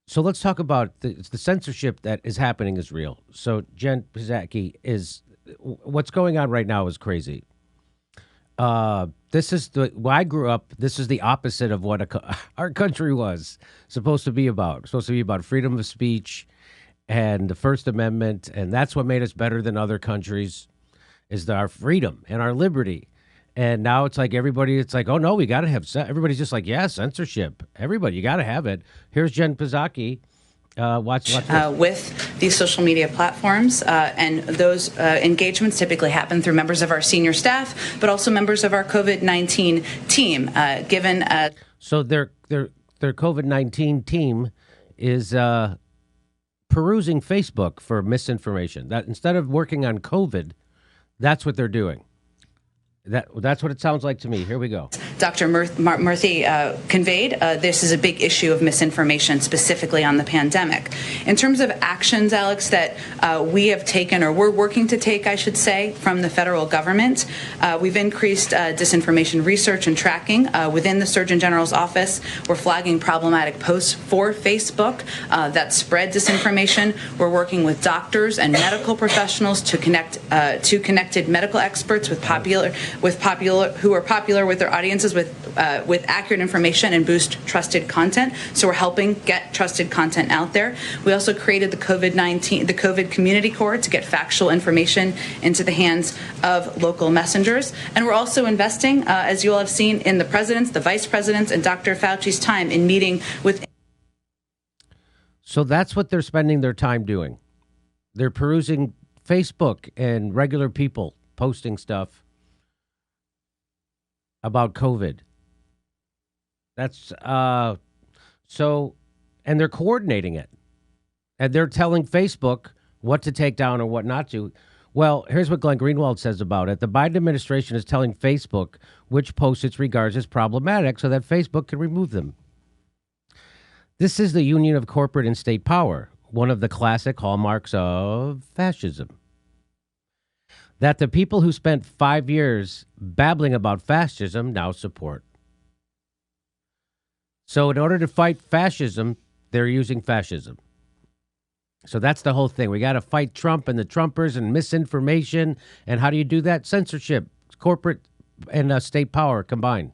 So let's talk about the censorship that is happening is real. So Jen Psaki is what's going on right now is crazy. This is the when I grew up. This is the opposite of what our country was supposed to be about. Supposed to be about freedom of speech and the First Amendment, and that's what made us better than other countries is our freedom and our liberty. And now it's like everybody. It's like, oh no, we got to have. Everybody's just like, yeah, censorship. Everybody, you got to have it. Here's Jen Psaki. Watch this. With these social media platforms, and those engagements typically happen through members of our senior staff, but also members of our COVID-19 team. So their COVID-19 team is perusing Facebook for misinformation. That instead of working on COVID, that's what they're doing. That's what it sounds like to me. Here we go. Dr. Murthy conveyed, this is a big issue of misinformation, specifically on the pandemic. In terms of actions, Alex, that we have taken, or we're working to take, I should say, from the federal government, we've increased disinformation research and tracking within the Surgeon General's office. We're flagging problematic posts for Facebook that spread disinformation. We're working with doctors and medical professionals to connect to connected medical experts with who are popular with their audiences with accurate information and boost trusted content. So we're helping get trusted content out there. We also created the COVID Community Corps to get factual information into the hands of local messengers. And we're also investing, as you all have seen, in the president's, the vice president's, and Dr. Fauci's time in meeting with. So that's what they're spending their time doing. They're perusing Facebook and regular people posting stuff about COVID. That's so, and they're coordinating it, and they're telling Facebook what to take down or what not to. Well, here's what Glenn Greenwald says about it. The Biden administration is telling Facebook which posts it regards as problematic so that Facebook can remove them. This is the union of corporate and state power, one of the classic hallmarks of fascism. That the people who spent 5 years babbling about fascism now support. So in order to fight fascism, they're using fascism. So that's the whole thing. We got to fight Trump and the Trumpers and misinformation. And how do you do that? Censorship, corporate and state power combined.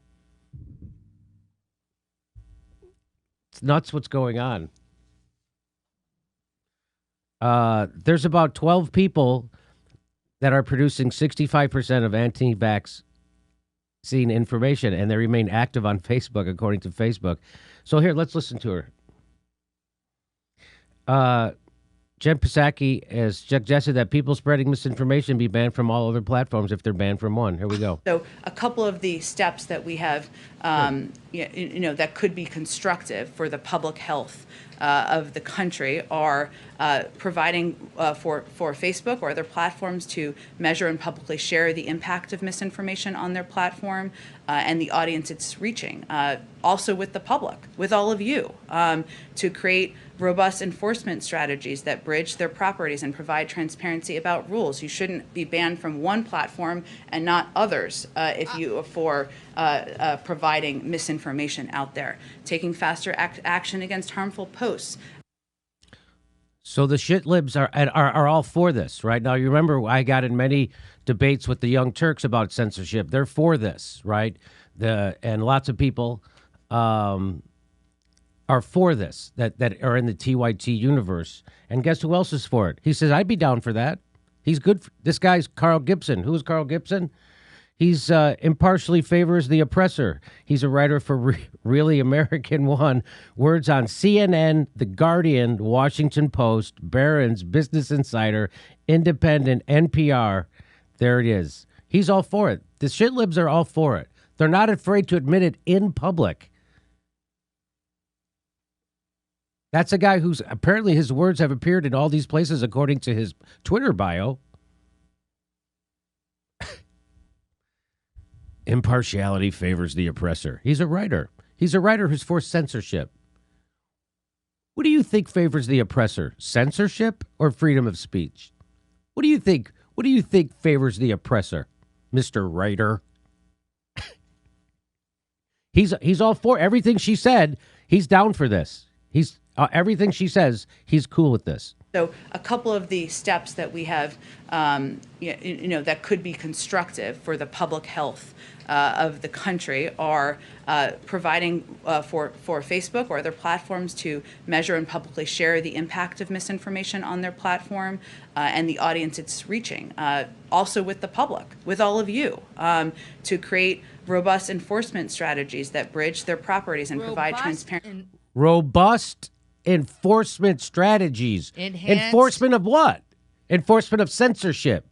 It's nuts what's going on. There's about 12 people that are producing 65% of anti-vaccine information, and they remain active on Facebook, according to Facebook. So here, let's listen to her. Jen Psaki has suggested that people spreading misinformation be banned from all other platforms if they're banned from one. Here we go. So a couple of the steps that we have, that could be constructive for the public health of the country are providing for Facebook or other platforms to measure and publicly share the impact of misinformation on their platform and the audience it's reaching. Also with the public, with all of you, to create robust enforcement strategies that bridge their properties and provide transparency about rules. You shouldn't be banned from one platform and not others for providing misinformation out there. Taking faster action against harmful posts. So the shit libs are all for this, right? Now, you remember I got in many debates with the Young Turks about censorship. They're for this, right? And lots of people are for this, that are in the TYT universe. And guess who else is for it? He says, I'd be down for that. He's good. This guy's Carl Gibson. Who's Carl Gibson? He's impartially favors the oppressor. He's a writer for Really American One, words on CNN, The Guardian, Washington Post, Barron's, Business Insider, Independent, NPR. There it is. He's all for it. The shit libs are all for it. They're not afraid to admit it in public. That's a guy who's apparently his words have appeared in all these places according to his Twitter bio. Impartiality favors the oppressor. He's a writer. He's a writer who's for censorship. What do you think favors the oppressor? Censorship or freedom of speech? What do you think? What do you think favors the oppressor, Mr. Writer? He's all for everything she said. He's down for this. Everything she says, he's cool with this. So a couple of the steps that we have, that could be constructive for the public health of the country are providing for Facebook or other platforms to measure and publicly share the impact of misinformation on their platform and the audience it's reaching. Also with the public, with all of you, to create robust enforcement strategies that bridge their properties and provide transparency. Robust enforcement strategies. Enforcement of what? Enforcement of censorship.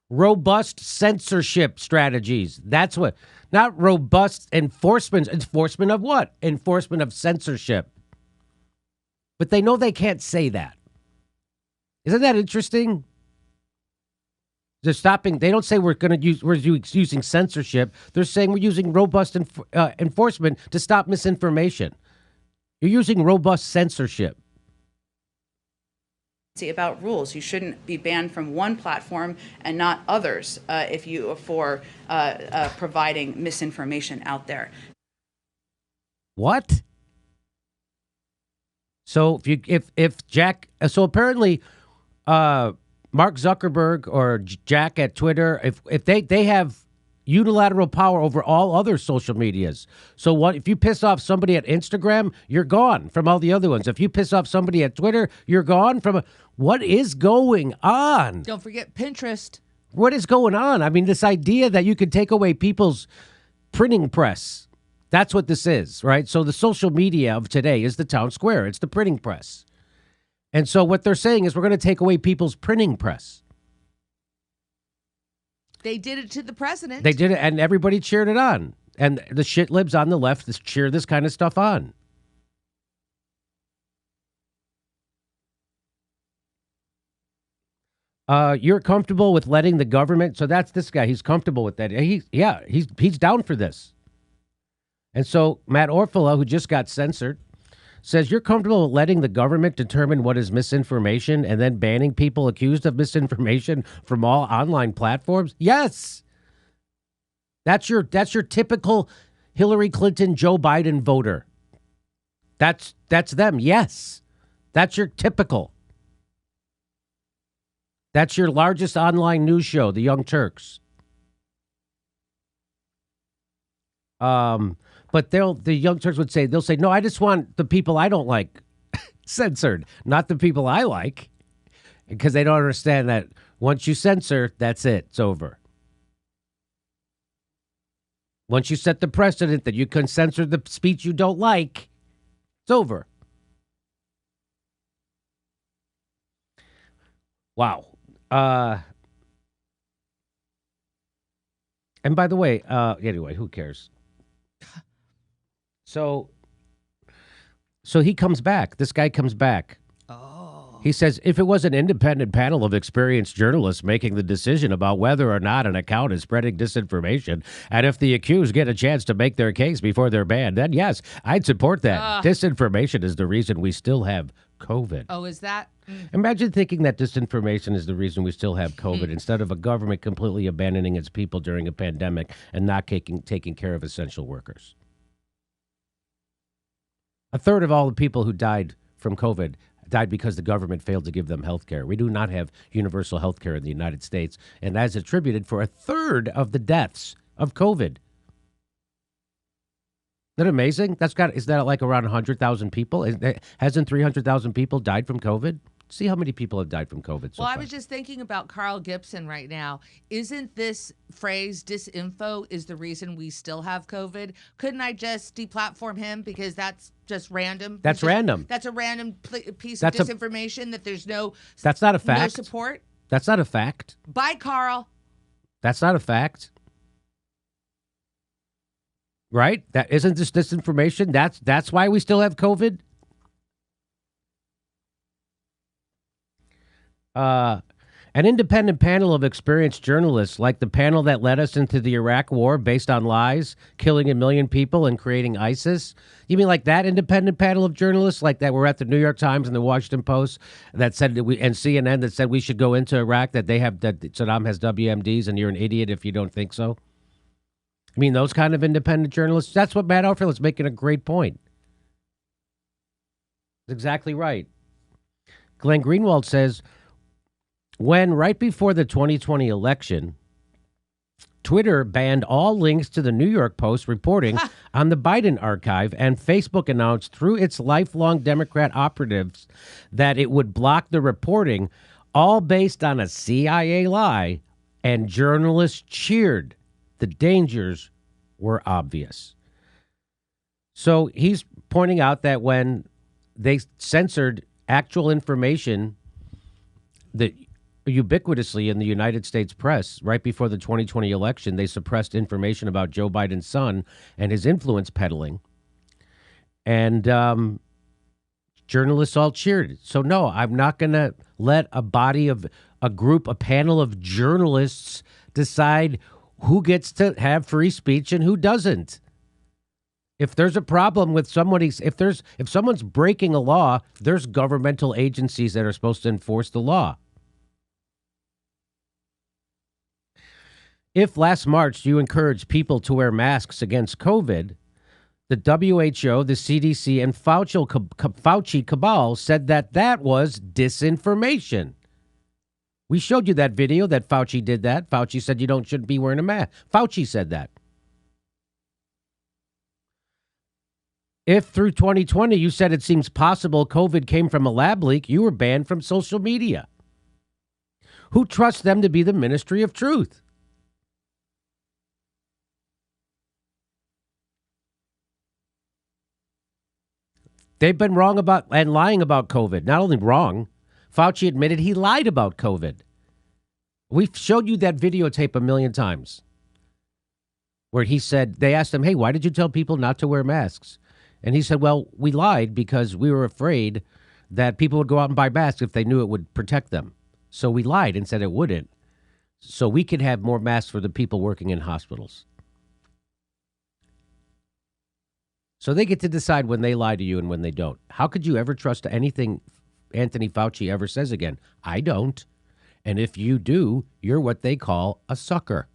Robust censorship strategies. That's what. Not robust enforcement. Enforcement of what? Enforcement of censorship. But they know they can't say that. Isn't that interesting? They're stopping. They don't say we're using censorship. They're saying we're using robust enforcement to stop misinformation. You're using robust censorship. About rules, you shouldn't be banned from one platform and not others if you for providing misinformation out there. What? So so apparently, Mark Zuckerberg or Jack at Twitter, if they have unilateral power over all other social medias. So what if you piss off somebody at Instagram, you're gone from all the other ones. If you piss off somebody at Twitter, you're gone from what is going on? Don't forget Pinterest. What is going on? I mean, this idea that you could take away people's printing press. That's what this is, right? So the social media of today is the town square. It's the printing press. And so what they're saying is we're going to take away people's printing press. They did it to the president. They did it, and everybody cheered it on. And the shit libs on the left cheer this kind of stuff on. You're comfortable with letting the government. So that's this guy. He's comfortable with that. He's down for this. And so Matt Orfalea, who just got censored, says you're comfortable with letting the government determine what is misinformation and then banning people accused of misinformation from all online platforms? Yes. That's your typical Hillary Clinton, Joe Biden voter. That's them. Yes. That's your typical. That's your largest online news show, the Young Turks. But the Young Turks they'll say, no, I just want the people I don't like censored, not the people I like, because they don't understand that once you censor, that's it. It's over. Once you set the precedent that you can censor the speech you don't like, it's over. Wow. And by the way, anyway, who cares? So he comes back. This guy comes back. Oh. He says, if it was an independent panel of experienced journalists making the decision about whether or not an account is spreading disinformation, and if the accused get a chance to make their case before they're banned, then yes, I'd support that. Disinformation is the reason we still have COVID. Oh, is that? Imagine thinking that disinformation is the reason we still have COVID instead of a government completely abandoning its people during a pandemic and not taking care of essential workers. A third of all the people who died from COVID died because the government failed to give them health care. We do not have universal health care in the United States, and that's attributed for a third of the deaths of COVID. Isn't that amazing? Is that like around 100,000 people? Hasn't 300,000 people died from COVID? See how many people have died from COVID so far. Well, I was just thinking about Carl Gibson right now. Isn't this phrase, disinfo, is the reason we still have COVID? Couldn't I just deplatform him because that's just random? That's random. That's a random piece of disinformation that there's no... That's not a fact. No support? That's not a fact. Bye, Carl. That's not a fact. Right? That isn't this disinformation. That's why we still have COVID. An independent panel of experienced journalists, like the panel that led us into the Iraq war based on lies, killing 1 million people and creating ISIS. You mean like that independent panel of journalists, like that were at the New York Times and the Washington Post that said and CNN that said we should go into Iraq, that Saddam has WMDs and you're an idiot if you don't think so? I mean, those kind of independent journalists. That's what Matt Orfalea is making a great point. Exactly right. Glenn Greenwald says when right before the 2020 election, Twitter banned all links to the New York Post reporting on the Biden archive, and Facebook announced through its lifelong Democrat operatives that it would block the reporting, all based on a CIA lie, and journalists cheered. The dangers were obvious. So he's pointing out that when they censored actual information that ubiquitously in the United States press right before the 2020 election, they suppressed information about Joe Biden's son and his influence peddling. And journalists all cheered. So, no, I'm not going to let a panel of journalists decide who gets to have free speech and who doesn't. If there's a problem with if someone's breaking a law, there's governmental agencies that are supposed to enforce the law. If last March you encouraged people to wear masks against COVID, the WHO, the CDC, and Fauci cabal said that was disinformation. We showed you that video that Fauci did that. Fauci said shouldn't be wearing a mask. Fauci said that. If through 2020 you said it seems possible COVID came from a lab leak, you were banned from social media. Who trusts them to be the ministry of truth? They've been wrong about and lying about COVID. Not only wrong, Fauci admitted he lied about COVID. We've showed you that videotape a million times where he said, they asked him, hey, why did you tell people not to wear masks? And he said, well, we lied because we were afraid that people would go out and buy masks if they knew it would protect them. So we lied and said it wouldn't. So we could have more masks for the people working in hospitals. So they get to decide when they lie to you and when they don't. How could you ever trust anything Anthony Fauci ever says again? I don't. And if you do, you're what they call a sucker.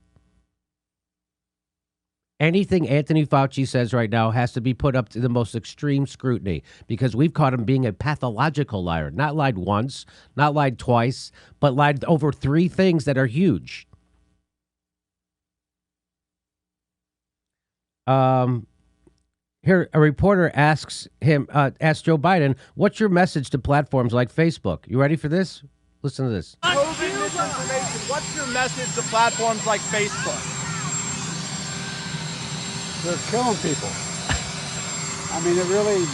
Anything Anthony Fauci says right now has to be put up to the most extreme scrutiny because we've caught him being a pathological liar. Not lied once, not lied twice, but lied over 3 things that are huge. Here, a reporter asks Joe Biden, what's your message to platforms like Facebook? You ready for this? Listen to this. COVID misinformation. What's your message to platforms like Facebook? They're killing people. I mean, it really,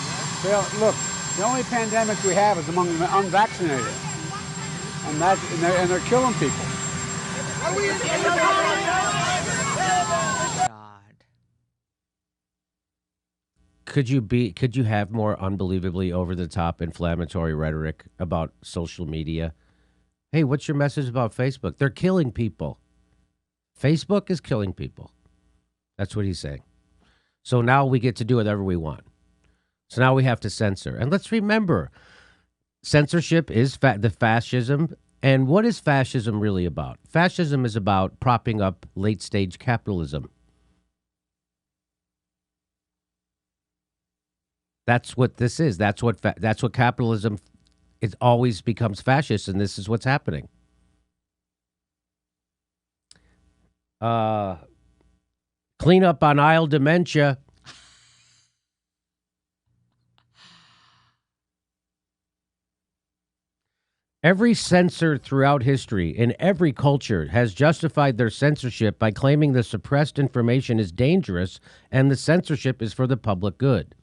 look, the only pandemic we have is among the unvaccinated. And they're killing people. God. Could you have more unbelievably over the top inflammatory rhetoric about social media? Hey, what's your message about Facebook? They're killing people. Facebook is killing people. That's what he's saying. So now we get to do whatever we want. So now we have to censor. And let's remember, censorship is the fascism. And what is fascism really about? Fascism is about propping up late-stage capitalism. That's what this is. That's what capitalism. It always becomes fascist, and this is what's happening. Clean up on aisle dementia. Every censor throughout history in every culture has justified their censorship by claiming the suppressed information is dangerous and the censorship is for the public good.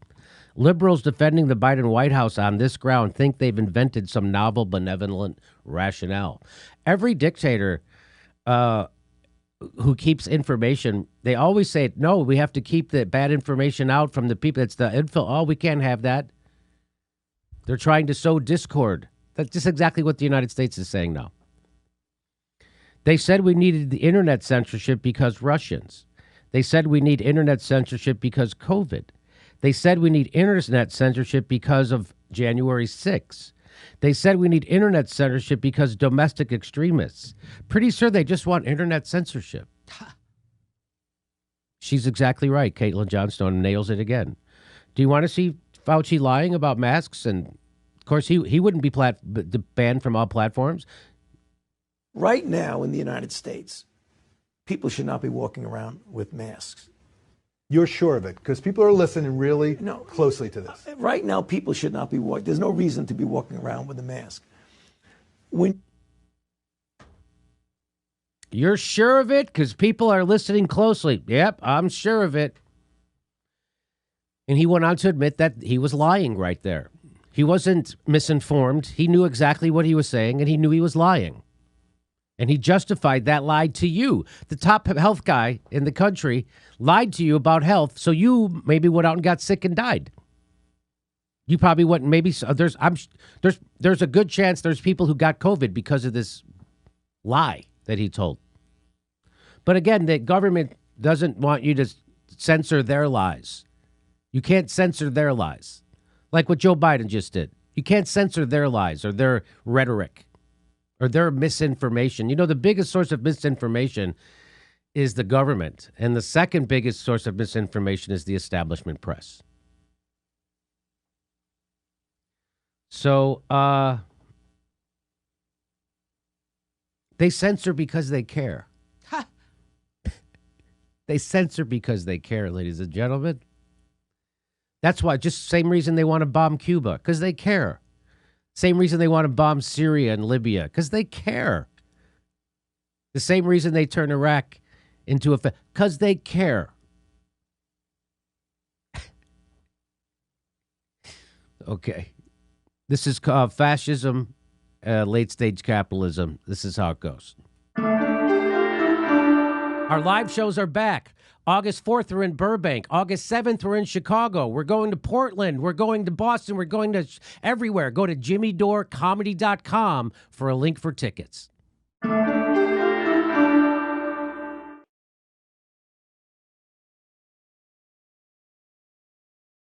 Liberals defending the Biden White House on this ground think they've invented some novel, benevolent rationale. Every dictator who keeps information, they always say, no, we have to keep the bad information out from the people. It's the info. Oh, we can't have that. They're trying to sow discord. That's just exactly what the United States is saying now. They said we needed the internet censorship because Russians. They said we need internet censorship because COVID. They said we need internet censorship because of January 6th. They said we need internet censorship because domestic extremists. Pretty sure they just want internet censorship. She's exactly right. Caitlin Johnstone nails it again. Do you want to see Fauci lying about masks and course, he wouldn't be banned from all platforms. Right now in the United States, people should not be walking around with masks. You're sure of it? Because people are listening really No. closely to this. Right now, people should not be walking. There's no reason to be walking around with a mask. When You're sure of it? Because people are listening closely. Yep, I'm sure of it. And he went on to admit that he was lying right there. He wasn't misinformed. He knew exactly what he was saying, and he knew he was lying. And he justified that lie to you. The top health guy in the country lied to you about health, so you maybe went out and got sick and died. You probably wouldn't. Maybe there's a good chance there's people who got COVID because of this lie that he told. But again, the government doesn't want you to censor their lies. You can't censor their lies, like what Joe Biden just did. You can't censor their lies or their rhetoric or their misinformation. You know, the biggest source of misinformation is the government, and the second biggest source of misinformation is the establishment press. So they censor because they care. They censor because they care, ladies and gentlemen. That's why, just same reason they want to bomb Cuba, because they care. Same reason they want to bomb Syria and Libya, because they care. The same reason they turn Iraq into because they care. Okay. This is called fascism, late-stage capitalism. This is how it goes. Our live shows are back. August 4th, we're in Burbank. August 7th, we're in Chicago. We're going to Portland. We're going to Boston. We're going to everywhere. Go to jimmydorecomedy.com for a link for tickets.